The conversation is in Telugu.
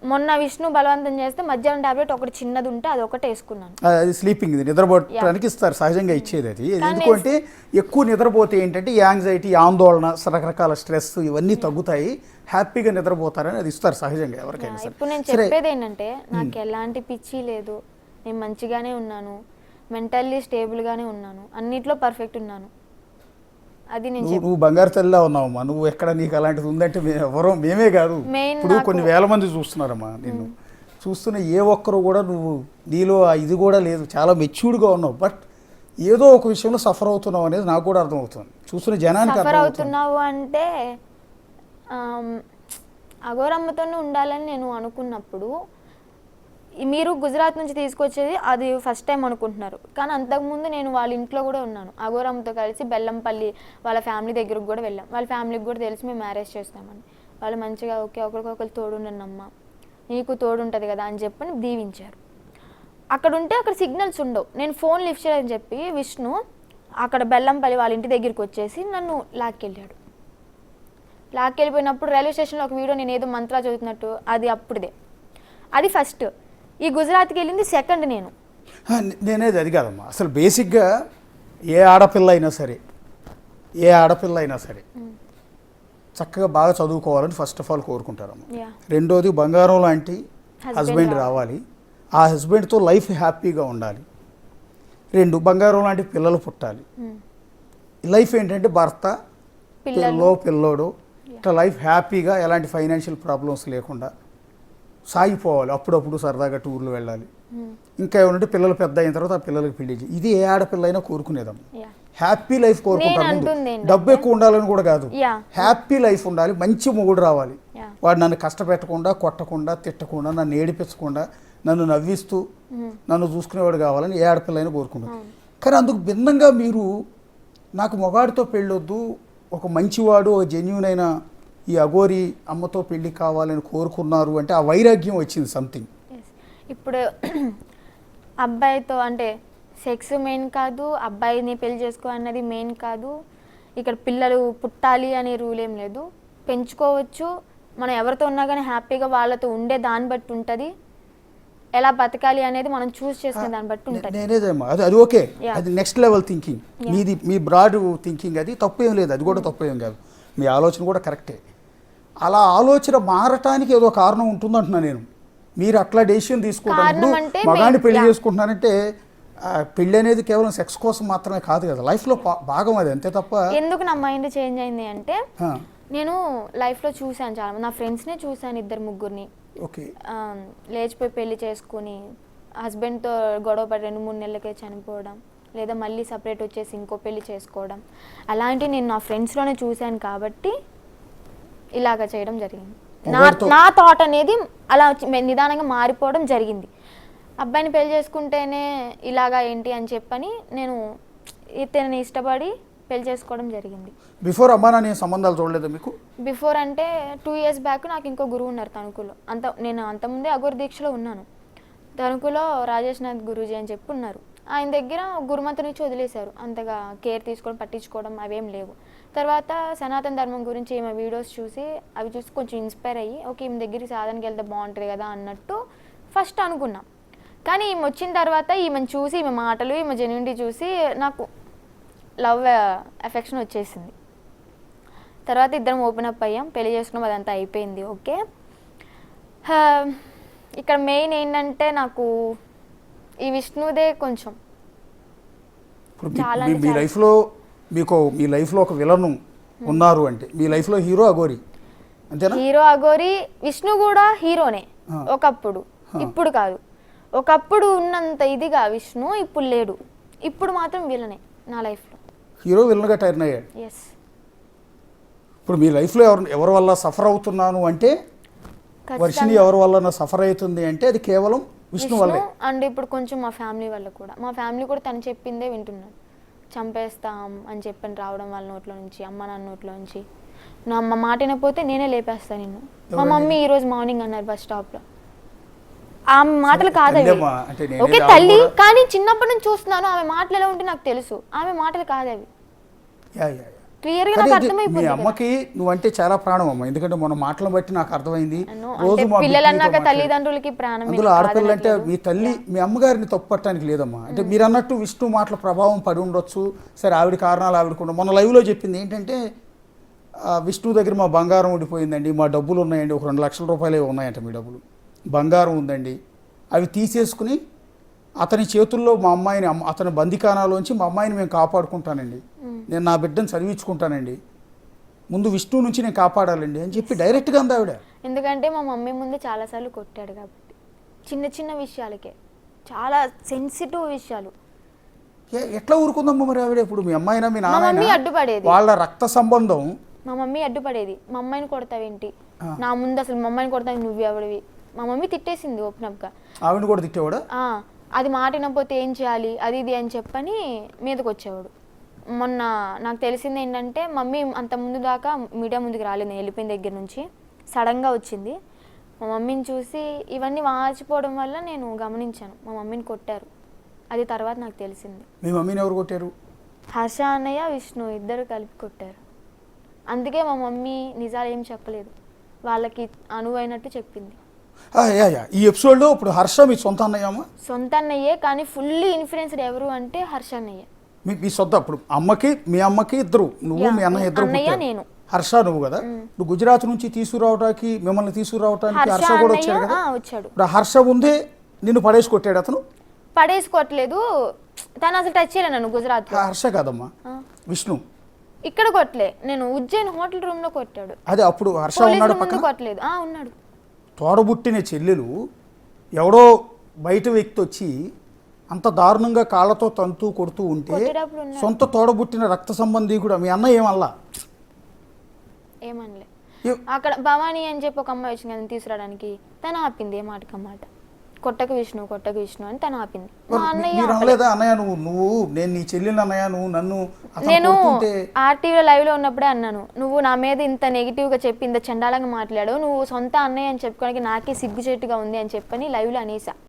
మొన్న విష్ణు బలవంతం చేస్తే మధ్యాహ్నం టాబ్లెట్ ఒకటి చిన్నది ఉంటే అది ఒకటి వేసుకున్నాను. అది స్లీపింగ్, నిద్రపోవడానికి ఇస్తారు, సహజంగా ఇచ్చేది అది. ఎందుకంటే ఎక్కువ నిద్రపోతే ఏంటంటే యాంగ్జైటీ, ఆందోళన, రకరకాల స్ట్రెస్ ఇవన్నీ తగ్గుతాయి, హ్యాపీగా నిద్రపోతారని అది ఇస్తారు సహజంగా ఎవరికైనా సరే. ఇప్పుడు నేను చెప్పేది ఏంటంటే నాకు ఎలాంటి పిచ్చి లేదు, నేను మంచిగానే ఉన్నాను, మెంటల్లీ స్టేబుల్గానే ఉన్నాను, అన్నిట్లో పర్ఫెక్ట్ ఉన్నాను. అది నువ్వు బంగారు తల్లిలా ఉన్నావమ్మా. నువ్వు ఎక్కడ నీకు అలాంటిది ఉందంటే మేమే కాదు, ఇప్పుడు కొన్ని వేల మంది చూస్తున్నారమ్మా నిన్ను. చూస్తున్న ఏ ఒక్కరు కూడా నువ్వు నీలో ఇది కూడా లేదు, చాలా మెచ్యూర్డ్గా ఉన్నావు. బట్ ఏదో ఒక విషయంలో సఫర్ అవుతున్నావు అనేది నాకు కూడా అర్థమవుతుంది, చూస్తున్న జనానికి సఫర్ అవుతున్నావు అంటే అఘోరమ్మతోనే ఉండాలని నేను అనుకున్నప్పుడు, మీరు గుజరాత్ నుంచి తీసుకొచ్చేది అది ఫస్ట్ టైం అనుకుంటున్నారు, కానీ అంతకుముందు నేను వాళ్ళ ఇంట్లో కూడా ఉన్నాను. అఘోరమ్మతో కలిసి బెల్లంపల్లి వాళ్ళ ఫ్యామిలీ దగ్గరకు కూడా వెళ్ళాం. వాళ్ళ ఫ్యామిలీకి కూడా తెలిసి మేము మ్యారేజ్ చేస్తామని. వాళ్ళు మంచిగా ఓకే ఒకరికొకరు తోడుండన్నమ్మ, నీకు తోడుంటుంది కదా అని చెప్పని దీవించారు. అక్కడ ఉంటే అక్కడ సిగ్నల్స్ ఉండవు, నేను ఫోన్ లిఫ్ట్ చేయాలని చెప్పి విష్ణు అక్కడ బెల్లంపల్లి వాళ్ళ ఇంటి దగ్గరికి వచ్చేసి నన్ను లాక్కెళ్ళాడు. లాక్కెళ్ళిపోయినప్పుడు రైల్వే స్టేషన్లో ఒక వీడియో నేను ఏదో మంత్రా చదువుతున్నట్టు, అది అప్పుడుదే. అది ఫస్ట్. ఈ గుజరాత్కి వెళ్ళింది సెకండ్. నేనేది అది కాదమ్మా. అసలు బేసిక్గా ఏ ఆడపిల్ల అయినా సరే చక్కగా బాగా చదువుకోవాలని ఫస్ట్ ఆఫ్ ఆల్ కోరుకుంటారమ్మా. రెండోది బంగారం లాంటి హస్బెండ్ రావాలి, ఆ హస్బెండ్తో లైఫ్ హ్యాపీగా ఉండాలి. రెండు, బంగారం లాంటి పిల్లలు పుట్టాలి. లైఫ్ ఏంటంటే భర్త, పిల్లోడు, ఇట్లా లైఫ్ హ్యాపీగా ఎలాంటి ఫైనాన్షియల్ ప్రాబ్లమ్స్ లేకుండా సాగిపోవాలి. అప్పుడప్పుడు సరదాగా టూర్లు వెళ్ళాలి. ఇంకా ఏమంటే పిల్లలు పెద్ద అయిన తర్వాత ఆ పిల్లలకి పెళ్లి చేయాలి. ఇది ఏ ఆడపిల్ల అయినా కోరుకునేదమ్మా. హ్యాపీ లైఫ్ కోరుకుంటారు. డబ్బు ఎక్కువ ఉండాలని కూడా కాదు, హ్యాపీ లైఫ్ ఉండాలి. మంచి మొగుడు రావాలి, వాడు నన్ను కష్టపెట్టకుండా, కొట్టకుండా, తిట్టకుండా, నన్ను ఏడిపించకుండా, నన్ను నవ్విస్తూ నన్ను చూసుకునేవాడు కావాలని ఏ ఆడపిల్ల అయినా కోరుకుంటారు. కానీ అందుకు భిన్నంగా మీరు నాకు మొగాడితో పెళ్ళొద్దు, ఒక మంచివాడు, ఒక జెన్యూన్ అయిన ఈ అఘోరి అమ్మతో పెళ్లి కావాలని కోరుకున్నారు అంటే ఆ వైరాగ్యం వచ్చింది సంథింగ్. ఇప్పుడు అబ్బాయితో అంటే సెక్స్ మెయిన్ కాదు, అబ్బాయిని పెళ్లి చేసుకో అన్నది మెయిన్ కాదు, ఇక్కడ పిల్లలు పుట్టాలి అనే రూల్ ఏం లేదు, పెంచుకోవచ్చు. మనం ఎవరితో ఉన్నా కానీ హ్యాపీగా వాళ్ళతో ఉండే దాన్ని బట్టి ఉంటుంది, ఎలా బతకాలి అనేది మనం చూస్ చేసుకునే దాన్ని బట్టి ఉంటుంది. నేనేదేమో అది ఓకే, అది నెక్స్ట్ లెవెల్ థింకింగ్ మీది, మీ బ్రాడ్ థింకింగ్, అది తప్పేం లేదు, అది కూడా తప్పేం కాదు, మీ ఆలోచన కూడా కరెక్టే. అలా ఆలోచన మారటానికి ఏదో కారణం ఉంటుందంటున్నా నేను. మీరు అట్లా డెసిషన్ తీసుకుంటారు, మగాన్ని పెళ్లి చేసుకుంటున్నారంటే పెళ్ళి అనేది కేవలం సెక్స్ కోసం మాత్రమే కాదు కదా, లైఫ్లో భాగం అది, అంతే తప్ప. ఎందుకు నా మైండ్ చేంజ్ అయింది అంటే నేను లైఫ్లో చూశాను చాలా, నా ఫ్రెండ్స్నే చూశాను, 2-3 ఓకే లేచిపోయి పెళ్లి చేసుకుని హస్బెండ్తో గొడవ పడి 2-3 నెలలకే చనిపోవడం, లేదా మళ్ళీ సపరేట్ వచ్చేసి ఇంకో పెళ్లి చేసుకోవడం, అలాంటివి నేను నా ఫ్రెండ్స్లోనే చూశాను కాబట్టి ఇలాగ చేయడం జరిగింది. నా థాట్ అనేది అలా నిదానంగా మారిపోవడం జరిగింది. అబ్బాయిని పెళ్లి చేసుకుంటేనే ఇలాగా ఏంటి అని చెప్పని నేను ఇతన్ని ఇష్టపడి పెళ్లి చేసుకోవడం జరిగింది. బిఫోర్ అమ్మా నాన్న సంబంధాలు చూడలేదు మీకు? బిఫోర్ అంటే 2 years బ్యాక్ నాకు ఇంకో గురువు ఉన్నారు తణుకులో. నేను అంతకుముందే అఘోరి దీక్షలో ఉన్నాను. తణుకులో రాజేష్ నాథ్ గురూజీ అని చెప్పి ఉన్నారు. ఆయన దగ్గర గురుమంత్రం ఇచ్చి వదిలేశారు, అంతగా కేర్ తీసుకోవడం, పట్టించుకోవడం అవేం లేవు. తర్వాత సనాతన ధర్మం గురించి ఈమె వీడియోస్ చూసి అవి చూసి కొంచెం ఇన్స్పైర్ అయ్యి ఓకే ఈమె దగ్గరికి సాధనకి వెళ్తే బాగుంటుంది కదా అన్నట్టు ఫస్ట్ అనుకున్నాం. కానీ ఈమె వచ్చిన తర్వాత ఈమెను చూసి, ఈమె మాటలు, ఈమె జెన్యూనిటీ చూసి నాకు లవ్ ఎఫెక్షన్ వచ్చేసింది. తర్వాత ఇద్దరం ఓపెన్ అప్ అయ్యాం, పెళ్లి చేసుకున్నాం, అదంతా అయిపోయింది. ఓకే, ఇక్కడ మెయిన్ ఏంటంటే నాకు ఈ విష్ణుదే కొంచెం చాలా. మీ లైఫ్లో ఒక విలన్ ఉన్నారు అంటే మీ లైఫ్లో హీరో అఘోరి అంతేనా? హీరో అఘోరి, విష్ణు కూడా హీరోనే ఒకప్పుడు, ఇప్పుడు కాదు. ఒకప్పుడు ఉన్నంత ఇదిగా విష్ణు ఇప్పుడు లేడు, ఇప్పుడు మాత్రం విలనే నా లైఫ్లో. హీరో విలన్గా టర్న్ అయ్యాడు. ఎస్. ఇప్పుడు మీ లైఫ్లో ఎవరి వల్ల సఫర్ అవుతున్నాను అంటే, వర్షిని ఎవరి వల్ల సఫర్ అవుతుంది అంటే అది కేవలం విష్ణు వల్లే. అండ్ ఇప్పుడు కొంచెం మా ఫ్యామిలీ వల్ల కూడా, మా ఫ్యామిలీ కూడా తను చెప్పిందే వింటున్నాను. చంపేస్తాం అని చెప్పని రావడం వాళ్ళ నోట్లో నుంచి, అమ్మ నాన్న నోట్లో నుంచి. నా అమ్మ మాట వినకపోతే నేనే లేపేస్తాను నిన్ను. మా మమ్మీ ఈరోజు మార్నింగ్ అన్నారు బస్ స్టాప్లో. ఆమె మాటలు కాదవి. ఓకే తల్లి, కానీ చిన్నప్పటి నుంచి చూస్తున్నాను ఆమె మాటలు ఎలా ఉంటే నాకు తెలుసు, ఆమె మాటలు కాదవి. క్లియర్ గా కానీ నాకు ఇది మీ అర్థమైపోయింది కదా. అమ్మకి నువ్వంటే చాలా ప్రాణం అమ్మ, ఎందుకంటే మన మాటలను బట్టి నాకు అర్థమైంది. అను, రోజు అంటే మా పిల్లలు బిడ్డలతో అన్నాక మాట్లాడి- తల్లిదండ్రులకి ప్రాణం అందులో ఆడపిల్లలు అంటే మీ తల్లి మీ అమ్మగారిని తప్పట్టడానికి లేదమ్మా. అంటే మీరు అన్నట్టు విష్ణు మాటల ప్రభావం పడి ఉండొచ్చు. సరే ఆవిడ కారణాలు ఆవిడకు ఉండవు. మొన్న లైవ్లో చెప్పింది ఏంటంటే విష్ణు దగ్గర మా బంగారం ఉండిపోయిందండి, మా డబ్బులు ఉన్నాయండి, ఒక 2 లక్షల రూపాయలే ఉన్నాయంట మీ డబ్బులు, బంగారం ఉందండి, అవి తీసేసుకుని అతని చేతుల్లో మా అమ్మాయిని అతని బందికానాలోంచి మా అమ్మాయిని మేము కాపాడుకుంటానండి, నేను నా బిడ్డను చదివించుకుంటానండి, ముందు విష్ణు నుంచి నేను కాపాడాలండి అని చెప్పి డైరెక్ట్గా అంది ఆవిడ. ఎందుకంటే మా మమ్మీ ముందు చాలాసార్లు కొట్టాడు కాబట్టి చిన్న చిన్న విషయాలకే, చాలా సెన్సిటివ్ విషయాలు. ఎట్లా ఊరుకుందమ్మా మరి ఆవిడ? ఇప్పుడు మీ అమ్మాయినా మీ మా మమ్మీ నాన్న అడ్డుపడేది, వాళ్ళ రక్త సంబంధం. మా మమ్మీ అడ్డుపడేది. మా అమ్మాయిని కొడతావేంటి, నా ముందు అసలు మా అమ్మాయిని కొడతావు నువ్వు ఎవడివి, మా మమ్మీ తిట్టేసింది ఓపెన్ అప్గా. ఆవిడ కూడా తిట్టేవాడా? అది మాట వినకపోతే ఏం చేయాలి అది ఇది అని చెప్పని మీదకి వచ్చేవాడు. మొన్న నాకు తెలిసింది ఏంటంటే మమ్మీ అంత ముందు దాకా మీడియా ముందుకు రాలేదు, నేను వెళ్ళిపోయిన దగ్గర నుంచి సడన్గా వచ్చింది. మా మమ్మీని చూసి ఇవన్నీ వాచిపోవడం వల్ల నేను గమనించాను మా మమ్మీని కొట్టారు. అది తర్వాత నాకు తెలిసింది. మీ మమ్మీని ఎవరు కొట్టారు? హర్ష అన్నయ్య విష్ణు ఇద్దరు కలిపి కొట్టారు. అందుకే మా మమ్మీ నిజాలు ఏం చెప్పలేదు, వాళ్ళకి అనువైనట్టు చెప్పింది. ఈ ఎపిసోడ్లో ఇప్పుడు హర్ష మీ సొంత అన్నయ్యమ్మా? సొంత అన్నయ్యే, కానీ ఫుల్లీ ఇన్ఫ్లుయెన్స్డ్ ఎవరు అంటే హర్ష అన్నయ్య. మీ సొంత. ఇప్పుడు మీ అమ్మకి ఇద్దరు, నువ్వు మీ అన్నయ్య ఇద్దరు అన్నయ్య పుట్టారు. నేను. హర్ష నువ్వు కదా, ఇప్పుడు గుజరాత్ నుంచి మిమ్మల్ని తీసుకురావడానికి హర్ష కూడా వచ్చాడు కదా. వచ్చాడు. ఇప్పుడు హర్ష ముందే నిన్ను పడేసి కొట్టాడు అతను? పడేసుకోవట్లేదు, తను అసలు టచ్ చేయలే నన్ను గుజరాత్ లో. హర్ష కాదమ్మా, విష్ణు. ఇక్కడ కొట్టలే, నేను ఉజ్జయిన్ హోటల్ రూమ్ లో కొట్టాడు. అదే అప్పుడు హర్ష పోలీసుల ఉన్నాడు ముందు పక్కన? కొట్టలేదు. ఉన్నాడు. తోడబుట్టిన చెల్లెలు ఎవడో బయట వ్యక్తి వచ్చి అంత దారుణంగా కాళ్ళతో తంతూ కొడుతూ ఉంటే కొట్టేటప్పుడు ఉన్నాడు. సొంత తోడబుట్టిన రక్త సంబంధి కూడా మీ అన్న ఏమల్లా? ఏమనలే. అక్కడ భవానీ అని చెప్పి ఒక అమ్మాయి వచ్చింది కదా తీసుకురావడానికి, తను ఆపింది ఏ మాటకి మాట, కొట్టకు విష్ణు అని తను ఆపింది. మా అన్నయ్య మీరు అనలేదా అన్నయ్య నువ్వు నేను నీ చెల్లెలు అన్నయ్య నువ్వు నన్ను అతను నేను కొడుతుంటే? ఆర్టీవీలో లైవ్ లో ఉన్నప్పుడే అన్నాను, నువ్వు నా మీద ఇంత నెగిటివ్ గా చెప్పి ఇంత చండాలంగా మాట్లాడావు, నువ్వు సొంత అన్నయ్య అని చెప్పుకోవడానికి నాకే సిగ్గుచేటుగా ఉంది అని చెప్పని లైవ్ లో అనేసా.